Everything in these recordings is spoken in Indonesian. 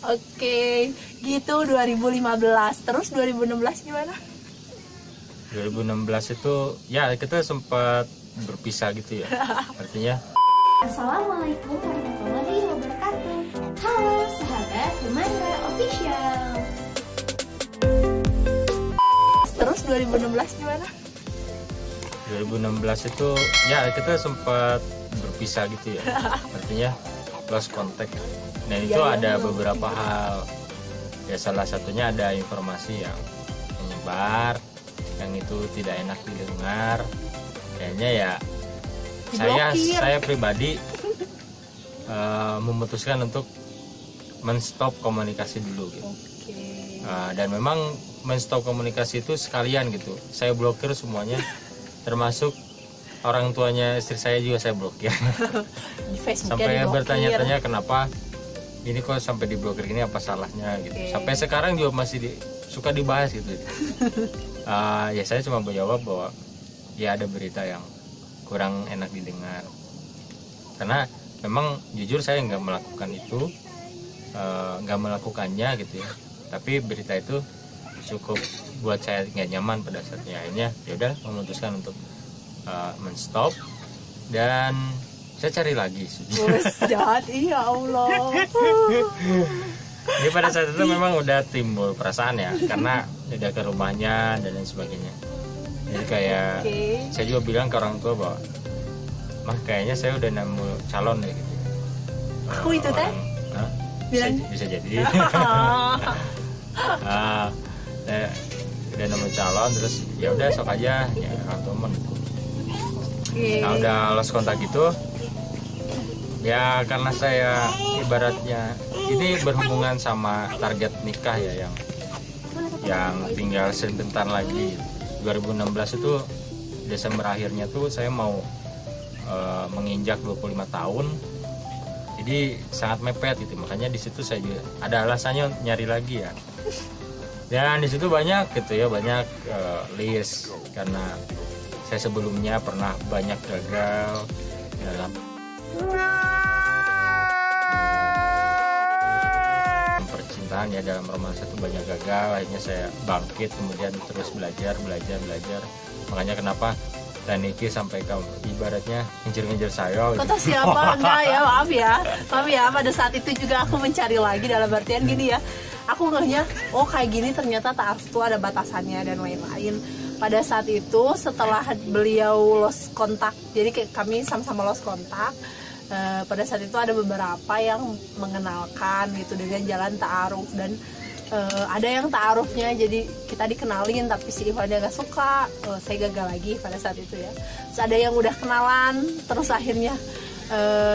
Oke, gitu 2015. Terus 2016 gimana? 2016 itu ya kita sempat berpisah gitu ya. Artinya Assalamualaikum warahmatullahi wabarakatuh. Halo sahabat Humandra Official. Terus 2016 gimana? 2016 itu ya kita sempat berpisah gitu ya. Artinya lost contact. Nah itu ada beberapa hal. Ya salah satunya ada informasi yang menyebar, yang itu tidak enak didengar. Kayaknya ya saya pribadi memutuskan untuk menstop komunikasi dulu gitu. Dan memang menstop komunikasi itu sekalian gitu. Saya blokir semuanya, termasuk orang tuanya istri saya juga saya blokir. Sampai bertanya-tanya kenapa ini kok sampai diblokir ini, apa salahnya gitu. Sampai sekarang juga masih suka dibahas gitu. Ya saya cuma menjawab bahwa ya ada berita yang kurang enak didengar, karena memang jujur saya nggak melakukan itu, nggak melakukannya gitu ya, tapi berita itu cukup buat saya nggak nyaman pada saatnya. Akhirnya ya udah memutuskan untuk menstop dan saya cari lagi. Jahat, ya Allah. Jadi pada saat itu memang udah timbul perasaan ya, karena udah ke rumahnya dan lain sebagainya. Jadi kayak saya juga bilang ke orang tua bahwa mah kayaknya saya udah nemu calon deh gitu. Aku itu teh? Bisa jadi. Udah nemu calon, terus ya udah sok aja ya orang tua mendukung. Nah udah lost kontak gitu. Ya karena saya ibaratnya ini berhubungan sama target nikah ya yang tinggal sebentar lagi. 2016 itu Desember akhirnya tuh saya mau menginjak 25 tahun. Jadi sangat mepet gitu. Makanya di situ saya juga ada alasannya nyari lagi ya. Dan di situ banyak gitu ya, banyak list karena saya sebelumnya pernah banyak gagal dalam percintaan ya, dalam romansa itu banyak gagal. Akhirnya saya bangkit, kemudian terus belajar. Makanya kenapa Taniki sampai ke ibaratnya ngejar saya kata siapa? Enggak ya, maaf ya, pada saat itu juga aku mencari lagi, dalam artian gini ya, aku ngehnya oh kayak gini ternyata taaruf tuh ada batasannya dan lain-lain. Pada saat itu setelah beliau lost kontak, jadi kayak kami sama-sama lost kontak, pada saat itu ada beberapa yang mengenalkan gitu dengan jalan ta'aruf, dan ada yang ta'arufnya jadi kita dikenalin tapi si Ivannya gak suka, saya gagal lagi pada saat itu ya. Terus ada yang udah kenalan terus akhirnya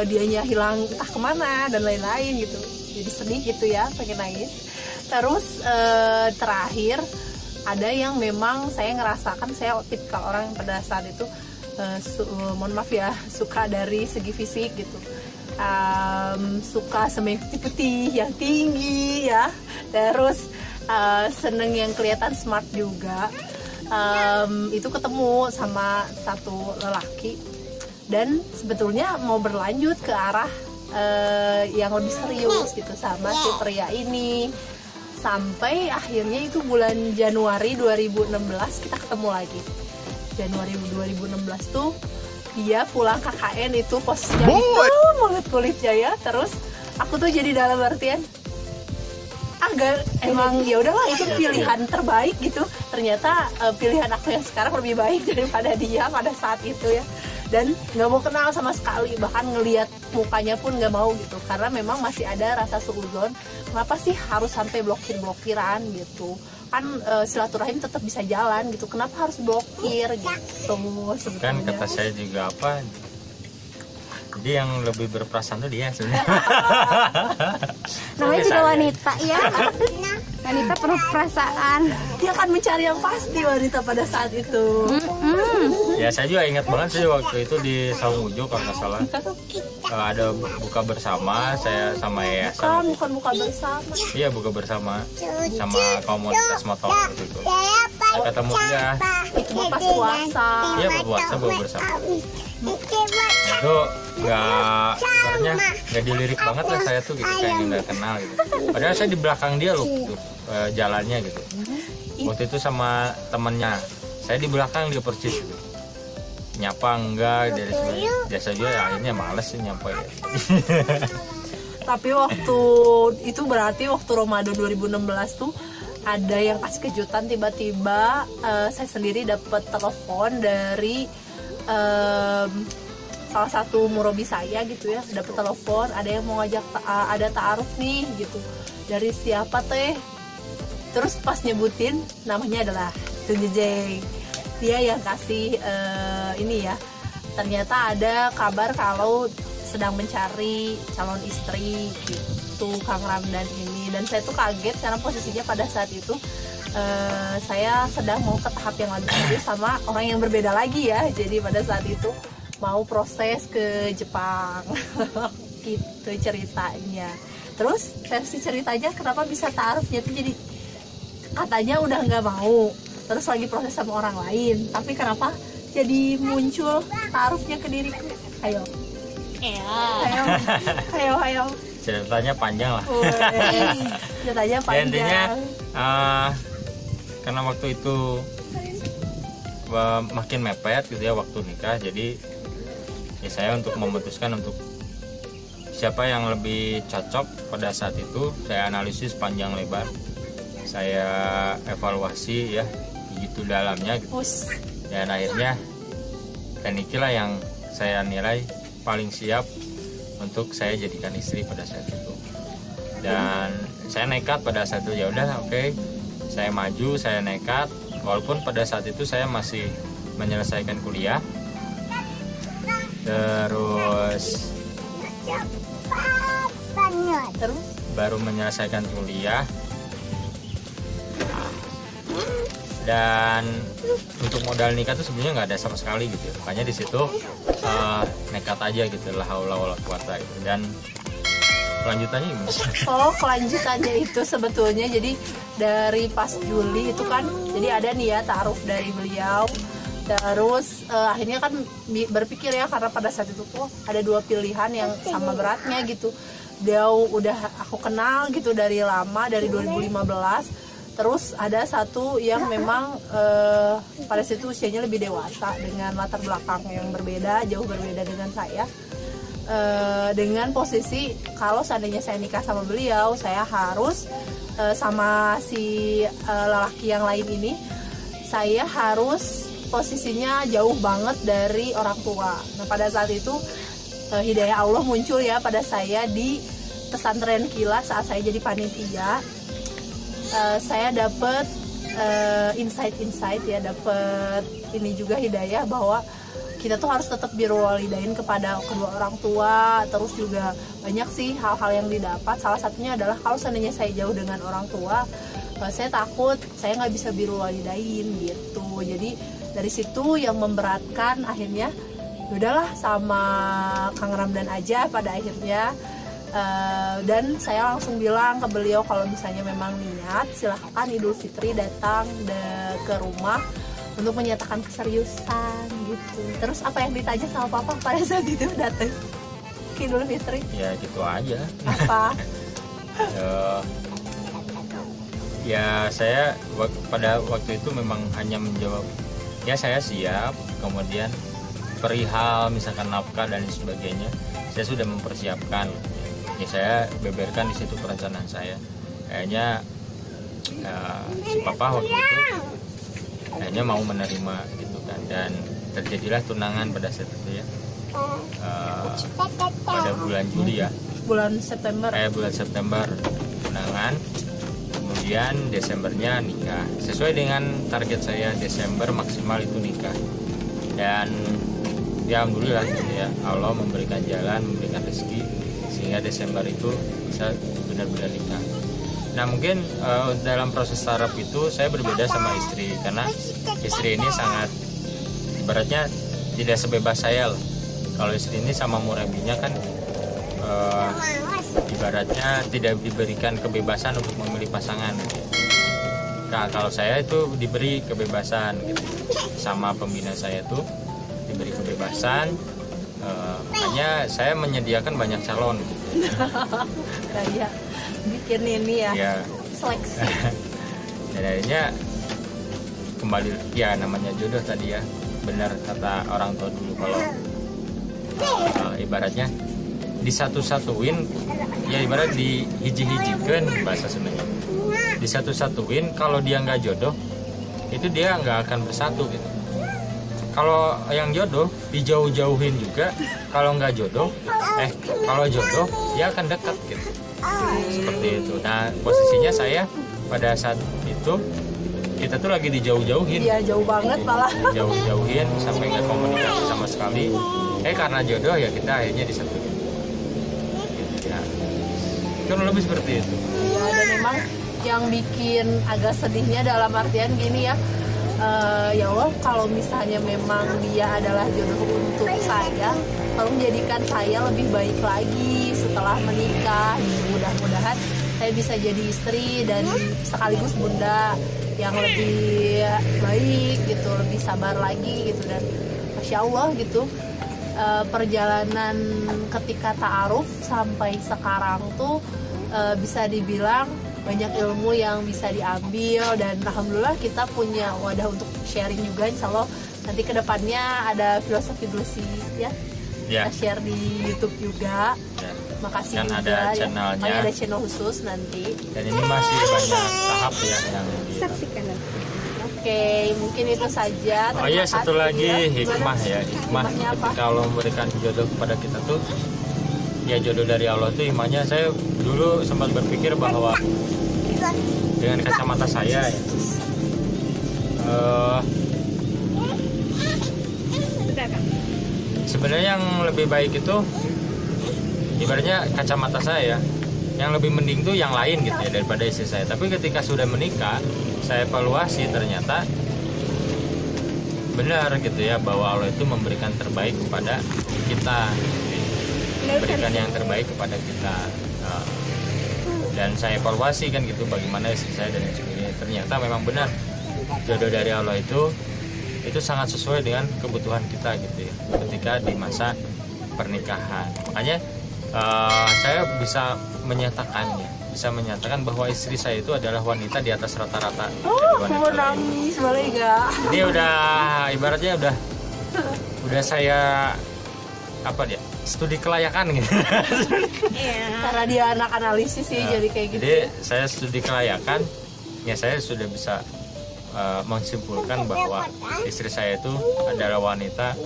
dianya hilang entah kemana dan lain-lain gitu, jadi sedih gitu ya, pengen nangis. Terus terakhir ada yang memang saya ngerasakan, saya tipikal orang yang pada saat itu mohon maaf ya, suka dari segi fisik gitu, suka sama yang putih-putih yang tinggi ya, terus seneng yang kelihatan smart juga. Itu ketemu sama satu lelaki dan sebetulnya mau berlanjut ke arah yang lebih serius gitu sama si pria ini, sampai akhirnya itu bulan Januari 2016 kita ketemu lagi. Januari 2016 tuh dia pulang KKN itu posisinya hitam banget kulitnya ya. Terus aku tuh jadi dalam artian agak emang ya udahlah itu pilihan terbaik gitu. Ternyata pilihan aku yang sekarang lebih baik daripada dia pada saat itu ya. Dan nggak mau kenal sama sekali, bahkan ngelihat mukanya pun nggak mau gitu, karena memang masih ada rasa suudzon. Kenapa sih harus sampai blokiran gitu? Kan silaturahim tetap bisa jalan gitu, kenapa harus blokir gitu sebetulnya. Kan kata saya juga apa, jadi yang lebih berperasaan tuh dia sebenarnya. Namanya juga wanita ya. Wanita penuh perasaan. Dia akan mencari yang pasti wanita pada saat itu. Ya saya juga ingat banget sih waktu itu di Saung Ujo kalau nggak salah, ada buka bersama saya sama yayasan. Bukan buka bersama. Iya buka bersama sama komunitas motor gitu. Ketemu dia. Itu pas puasa. Iya berpuasa bawa bersama. Ya itu ibaratnya nggak dilirik banget lah saya tuh gitu, kayak nggak kenal gitu. Padahal saya di belakang dia loh tuh, jalannya gitu. Waktu itu sama temennya, saya di belakang dia persis gitu. Nyapa enggak dari sebenarnya biasa juga ya, akhirnya males sih nyapa ya. Tapi waktu itu berarti waktu Ramadan 2016 tuh ada yang kasih kejutan, tiba-tiba saya sendiri dapat telepon dari salah satu murabi saya gitu ya, dapat telepon ada yang mau ngajak ada ta'aruf nih gitu, dari siapa teh, terus pas nyebutin namanya adalah Tunjejeng, dia yang kasih ini ya, ternyata ada kabar kalau sedang mencari calon istri gitu Kang Ramdan ini, dan saya tuh kaget karena posisinya pada saat itu saya sedang mau ke tahap yang lebih serius sama orang yang berbeda lagi ya, jadi pada saat itu mau proses ke Jepang gitu ceritanya. Terus versi ceritanya kenapa bisa ta'arufnya tuh jadi katanya udah nggak mau, terus lagi proses sama orang lain, tapi kenapa jadi muncul ta'arufnya ke diriku? Ayo ceritanya panjang lah. Ceritanya panjang. Ya, intinya karena waktu itu makin mepet gitu ya waktu nikah, jadi ya saya untuk memutuskan untuk siapa yang lebih cocok pada saat itu, saya analisis panjang lebar, saya evaluasi ya begitu dalamnya gitu. Dan akhirnya Tenikilah yang saya nilai paling siap untuk saya jadikan istri pada saat itu. Dan saya nekat pada saat itu, ya udah oke, saya maju, saya nekat walaupun pada saat itu saya masih menyelesaikan kuliah. Terus baru menyelesaikan kuliah, dan untuk modal nikah tuh sebenarnya nggak ada sama sekali gitu, makanya di situ nekat aja gitu, la haula wala quwata gitu. Dan kelanjutannya gimana? Oh, kelanjutannya itu sebetulnya jadi dari pas Juli itu kan jadi ada nih ya ta'aruf dari beliau. Terus akhirnya kan berpikir ya, karena pada saat itu tuh ada dua pilihan yang sama beratnya gitu. Dia udah aku kenal gitu dari lama, dari 2015. Terus ada satu yang memang pada situ usianya lebih dewasa dengan latar belakang yang berbeda, jauh berbeda dengan saya. Dengan posisi kalau seandainya saya nikah sama beliau, saya harus sama si lelaki yang lain ini, saya harus posisinya jauh banget dari orang tua. Nah pada saat itu hidayah Allah muncul ya pada saya di pesantren kilat saat saya jadi panitia. Saya dapat insight ya, dapat ini juga hidayah bahwa kita tuh harus tetap birrul walidain kepada kedua orang tua. Terus juga banyak sih hal-hal yang didapat. Salah satunya adalah kalau seandainya saya jauh dengan orang tua, saya takut saya nggak bisa birrul walidain gitu. Jadi dari situ yang memberatkan, akhirnya udahlah sama Kang Ramdan aja pada akhirnya. Dan saya langsung bilang ke beliau kalau misalnya memang niat, silahkan Idul Fitri datang ke rumah untuk menyatakan keseriusan gitu. Terus apa yang ditanya sama papa pada saat itu datang ke Idul Fitri? Ya gitu aja. Apa? Ya saya pada waktu itu memang hanya menjawab ya saya siap, kemudian perihal misalkan nafkah dan sebagainya saya sudah mempersiapkan. Ya saya beberkan di situ perencanaan saya. Kayaknya si papa waktu itu kayaknya mau menerima gitu kan, dan terjadilah tunangan pada saat itu ya. Pada bulan Juli ya. Bulan September. Bulan September tunangan. Kemudian Desembernya nikah. Sesuai dengan target saya, Desember maksimal itu nikah. Dan ya alhamdulillah ya, Allah memberikan jalan, memberikan rezeki sehingga Desember itu bisa benar-benar nikah. Nah mungkin dalam proses taraf itu saya berbeda sama istri, karena istri ini sangat ibaratnya tidak sebebas saya loh. Kalau istri ini sama murabinya kan ibaratnya tidak diberikan kebebasan untuk memilih pasangan. Nah kalau saya itu diberi kebebasan gitu. Sama pembina saya itu diberi kebebasan Makanya saya menyediakan banyak calon gitu. Kayak bikin ini ya, Ya. seleksi. Dan akhirnya kembali ya namanya jodoh tadi ya, benar kata orang tua dulu kalau ibaratnya disatu-satuin ya, ibarat di hiji-hijikan bahasa Sundanya, disatu-satuin. Kalau dia nggak jodoh itu dia nggak akan bersatu gitu. Kalau yang jodoh dijauh-jauhin juga. Kalau nggak jodoh, kalau jodoh dia akan dekat gitu. Seperti itu. Nah posisinya saya pada saat itu kita tuh lagi dijauh-jauhin. Iya, jauh banget malah. Jauh-jauhin sampai nggak komunikasi sama sekali. Karena jodoh ya kita akhirnya disatuin. Gitu ya. Kan lebih seperti itu. Iya, dan memang yang bikin agak sedihnya dalam artian gini ya. Ya Allah, kalau misalnya memang dia adalah jodoh untuk saya, tolong jadikan saya lebih baik lagi setelah menikah. Mudah-mudahan saya bisa jadi istri dan sekaligus bunda yang lebih baik gitu, lebih sabar lagi gitu. Dan Masya Allah gitu, perjalanan ketika ta'aruf sampai sekarang tuh bisa dibilang banyak ilmu yang bisa diambil, dan alhamdulillah kita punya wadah untuk sharing juga. Insya Allah nanti kedepannya ada filosofi ya, kita share di YouTube juga. Makasih kan juga ada channelnya. Ada channel khusus nanti. Dan ini masih banyak tahap ya yang Saksikan. Oke, mungkin itu saja. Oh iya, satu lagi hikmah ya. Hikmahnya apa? Kalau memberikan jodoh kepada kita tuh ya, jodoh dari Allah tuh hikmahnya. Saya dulu sempat berpikir bahwa dengan kacamata saya ya, sebenarnya yang lebih baik itu ibaratnya kacamata saya, yang lebih mending tuh yang lain gitu ya daripada istri saya. Tapi ketika sudah menikah, saya evaluasi, ternyata benar gitu ya, bahwa Allah itu memberikan terbaik kepada kita, memberikan yang terbaik kepada kita. Dan saya evaluasi kan gitu, bagaimana istri saya dan sebagainya. Ternyata memang benar, jodoh dari Allah itu sangat sesuai dengan kebutuhan kita gitu ya, ketika di masa pernikahan. Makanya saya bisa menyatakan bahwa istri saya itu adalah wanita di atas rata-rata. Mau nangis boleh gak? Dia udah ibaratnya udah saya studi kelayakan gitu. Karena dia anak analisis sih, jadi kayak gitu. Jadi saya studi kelayakan, ya saya sudah bisa menyimpulkan bahwa istri saya itu adalah wanita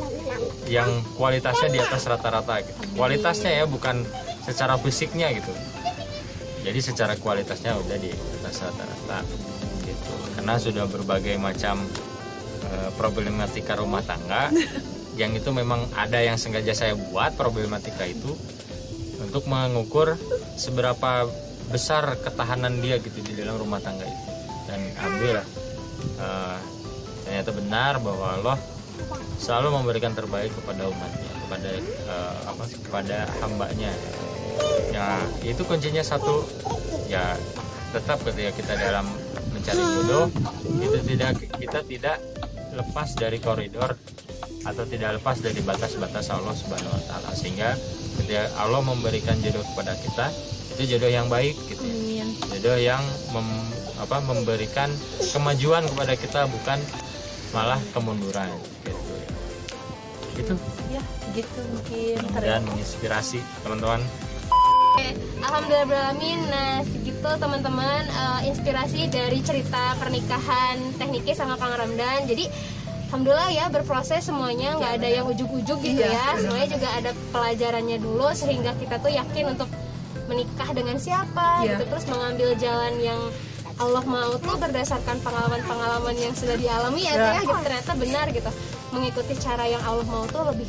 yang kualitasnya di atas rata-rata gitu. Kualitasnya ya, bukan secara fisiknya gitu. Jadi secara kualitasnya udah di atas rata-rata gitu. Karena sudah berbagai macam problematika rumah tangga yang itu memang ada yang sengaja saya buat problematika itu untuk mengukur seberapa besar ketahanan dia gitu di dalam rumah tangga itu. Dan alhamdulillah ternyata benar bahwa Allah selalu memberikan terbaik kepada umatnya, kepada hambanya. Ya itu kuncinya satu, ya tetap ketika kita dalam mencari jodoh itu kita tidak lepas dari koridor atau tidak lepas dari batas-batas Allah Subhanahu Wa Taala, sehingga ketika Allah memberikan jodoh kepada kita itu jodoh yang baik gitu ya. Jodoh yang memberikan kemajuan kepada kita, bukan malah kemunduran gitu ya. Gitu ya, gitu mungkin. Dan menginspirasi teman-teman. Alhamdulillahirrahmanirrahim. Nah segitu teman-teman, inspirasi dari cerita pernikahan Tekniki sama Kang Ramdan. Jadi alhamdulillah ya, berproses semuanya, nggak ada yang ujuk-ujuk gitu ya. Semuanya juga ada pelajarannya dulu, sehingga kita tuh yakin untuk menikah dengan siapa gitu. Terus mengambil jalan yang Allah mau tuh berdasarkan pengalaman-pengalaman yang sudah dialami ya, gitu. Ternyata benar gitu, mengikuti cara yang Allah mau tuh lebih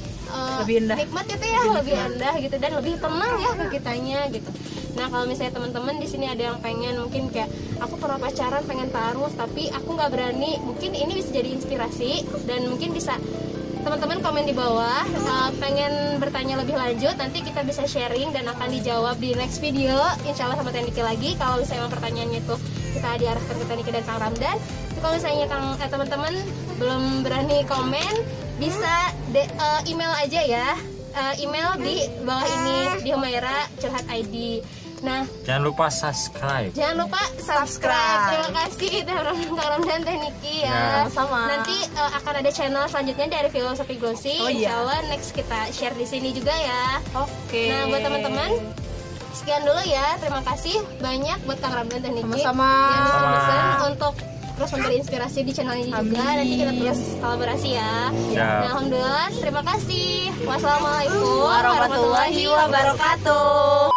indah, nikmat gitu ya, lebih indah gitu, dan lebih tenang ya ke kitanya gitu. Nah kalau misalnya teman-teman di sini ada yang pengen, mungkin kayak aku pernah pacaran pengen taruh tapi aku nggak berani, mungkin ini bisa jadi inspirasi, dan mungkin bisa teman-teman komen di bawah, pengen bertanya lebih lanjut, nanti kita bisa sharing dan akan dijawab di next video insya Allah sama Tekniki lagi. Kalau misalnya pertanyaannya itu kita diarahkan ke Tekniki dan Kang Ramdan. Kalau misalnya teman-teman belum berani komen, bisa email aja ya email di bawah ini di Humaira Curhat ID. Nah, jangan lupa subscribe. Jangan lupa subscribe. Terima kasih Kang Ramdan Tekniki ya. Sama. Nanti akan ada channel selanjutnya dari Filosofi Glossy. Insya Allah next kita share di sini juga ya. Oke. Nah, buat teman-teman sekian dulu ya. Terima kasih banyak buat Kang Ramdan Tekniki Sama-sama. yang bisa pesan untuk terus memberi inspirasi di channel ini juga. Nanti kita terus kolaborasi ya. Nah, alhamdulillah. Terima kasih. Wassalamualaikum warahmatullahi wabarakatuh.